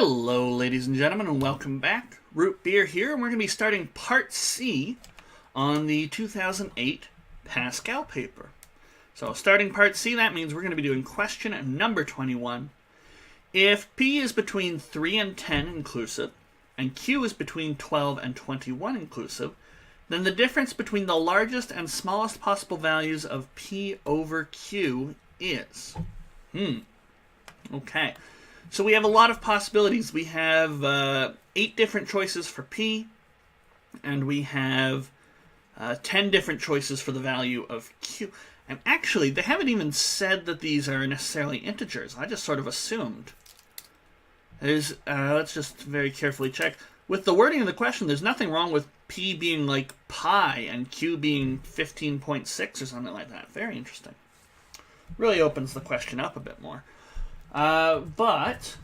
Hello, ladies and gentlemen, and welcome back. Root Beer here, and we're going to be starting Part C on the 2008 Pascal paper. So, starting Part C, that means we're going to be doing question number 21. If P is between 3 and 10 inclusive, and Q is between 12 and 21 inclusive, then the difference between the largest and smallest possible values of P over Q is... Okay. So we have a lot of possibilities. We have 8 different choices for P, and we have 10 different choices for the value of Q. And actually, they haven't even said that these are necessarily integers. I just sort of assumed. Let's just very carefully check. With the wording of the question, there's nothing wrong with P being like pi and Q being 15.6 or something like that. Very interesting. Really opens the question up a bit more. But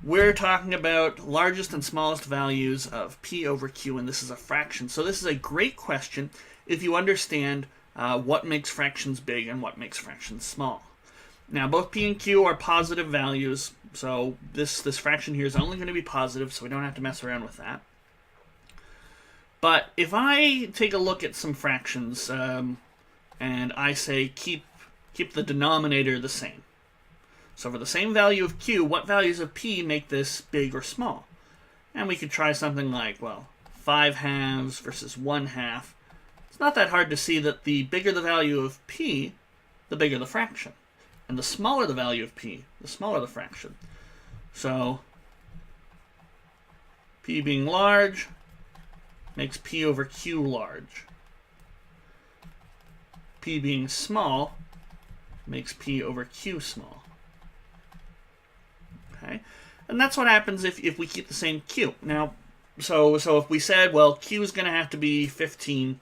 we're talking about largest and smallest values of P over Q, and this is a fraction. So this is a great question if you understand what makes fractions big and what makes fractions small. Now, both P and Q are positive values, so this fraction here is only going to be positive, so we don't have to mess around with that. But if I take a look at some fractions, and I say keep the denominator the same. So for the same value of Q, what values of P make this big or small? And we could try something like, well, 5 halves versus 1 half. It's not that hard to see that the bigger the value of P, the bigger the fraction. And the smaller the value of P, the smaller the fraction. So P being large makes P over Q large. P being small makes P over Q small. Okay, and that's what happens if we keep the same Q. Now, so if we said, well, Q is going to have to be 15,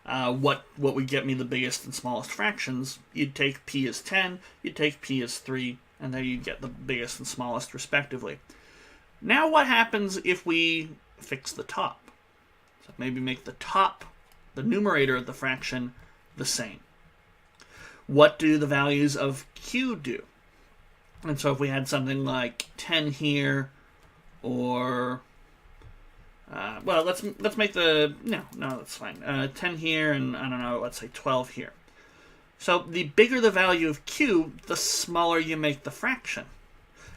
what would get me the biggest and smallest fractions? You'd take P as 10, you'd take P as 3, and there you'd get the biggest and smallest respectively. Now what happens if we fix the top? So maybe make the top, the numerator of the fraction, the same. What do the values of Q do? And so if we had something like 10 here, or well, let's make the no, that's fine. 10 here, and I don't know, let's say 12 here. So the bigger the value of Q, the smaller you make the fraction.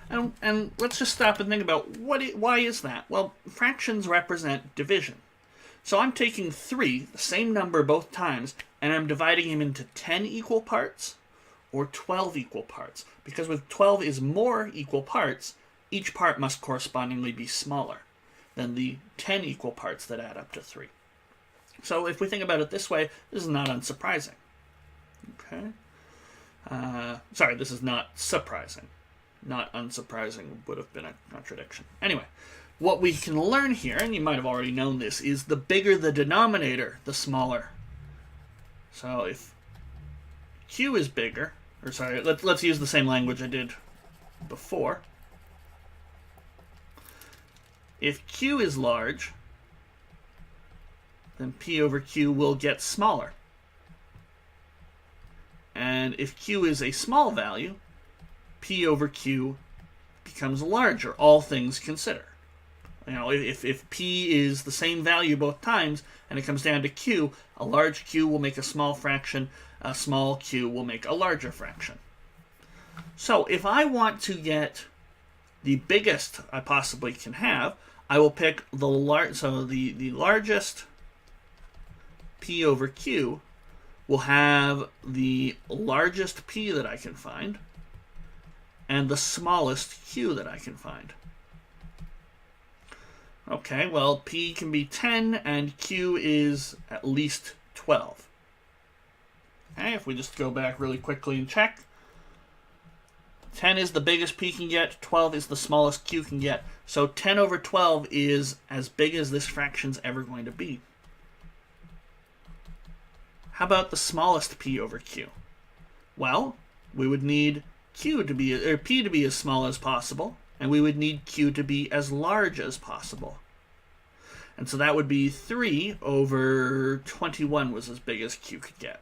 And let's just stop and think about why is that? Well, fractions represent division. So I'm taking 3, the same number both times, and I'm dividing them into 10 equal parts or 12 equal parts. Because with 12 is more equal parts, each part must correspondingly be smaller than the 10 equal parts that add up to 3. So if we think about it this way, this is not unsurprising. Okay. Sorry, this is not surprising. Not unsurprising would have been a contradiction. Anyway, what we can learn here, and you might have already known this, is the bigger the denominator, the smaller. So if Q is bigger, or sorry, let's use the same language I did before. If Q is large, then P over Q will get smaller. And if Q is a small value, P over Q becomes larger, all things considered. You know, if P is the same value both times, and it comes down to Q, a large Q will make a small fraction, a small Q will make a larger fraction. So if I want to get the biggest I possibly can have, I will pick the largest P over Q will have the largest P that I can find, and the smallest Q that I can find. Okay, well, P can be 10, and Q is at least 12. Okay, if we just go back really quickly and check. 10 is the biggest P can get, 12 is the smallest Q can get. So 10 over 12 is as big as this fraction's ever going to be. How about the smallest P over Q? Well, we would need P to be as small as possible, and we would need Q to be as large as possible. And so that would be 3 over 21 was as big as Q could get.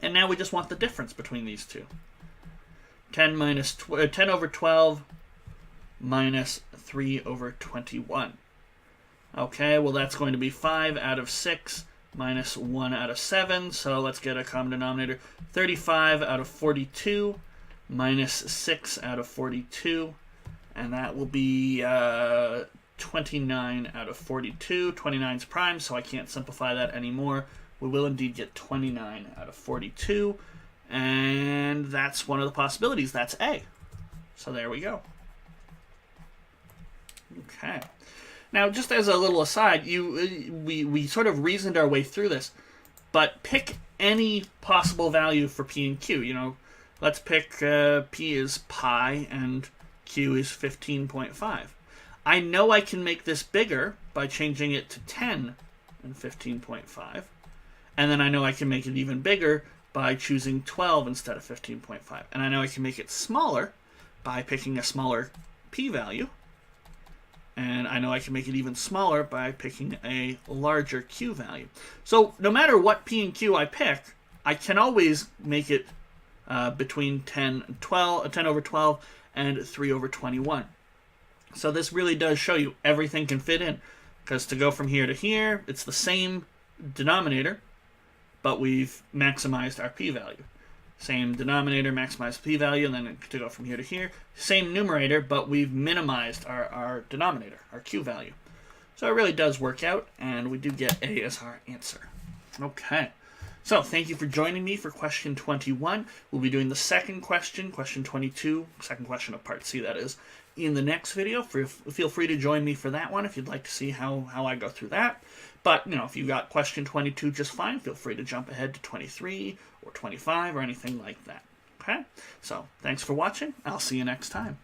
And now we just want the difference between these two. 10 over 12 minus 3 over 21. Okay, well that's going to be 5 out of 6 minus 1 out of 7. So let's get a common denominator. 35 out of 42 minus 6 out of 42. And that will be 29 out of 42. 29 is prime, so I can't simplify that anymore. We will indeed get 29 out of 42. And that's one of the possibilities. That's A. So there we go. Okay. Now, just as a little aside, we sort of reasoned our way through this, but pick any possible value for P and Q. You know, let's pick P is pi and Q is 15.5. I know I can make this bigger by changing it to 10 and 15.5. And then I know I can make it even bigger by choosing 12 instead of 15.5. And I know I can make it smaller by picking a smaller p-value. And I know I can make it even smaller by picking a larger q value. So no matter what p and q I pick, I can always make it between 10 over 12 and 3 over 21. So this really does show you everything can fit in. Because to go from here to here, it's the same denominator, but we've maximized our p-value. Same denominator, maximized p-value, and then to go from here to here, same numerator, but we've minimized our denominator, our q value. So it really does work out, and we do get A as our answer. Okay, so thank you for joining me for question 21. We'll be doing the second question, question 22, second question of part C, that is, in the next video. Feel free to join me for that one if you'd like to see how I go through that. But, you know, if you got question 22 just fine, feel free to jump ahead to 23 or 25 or anything like that. Okay? So, thanks for watching. I'll see you next time.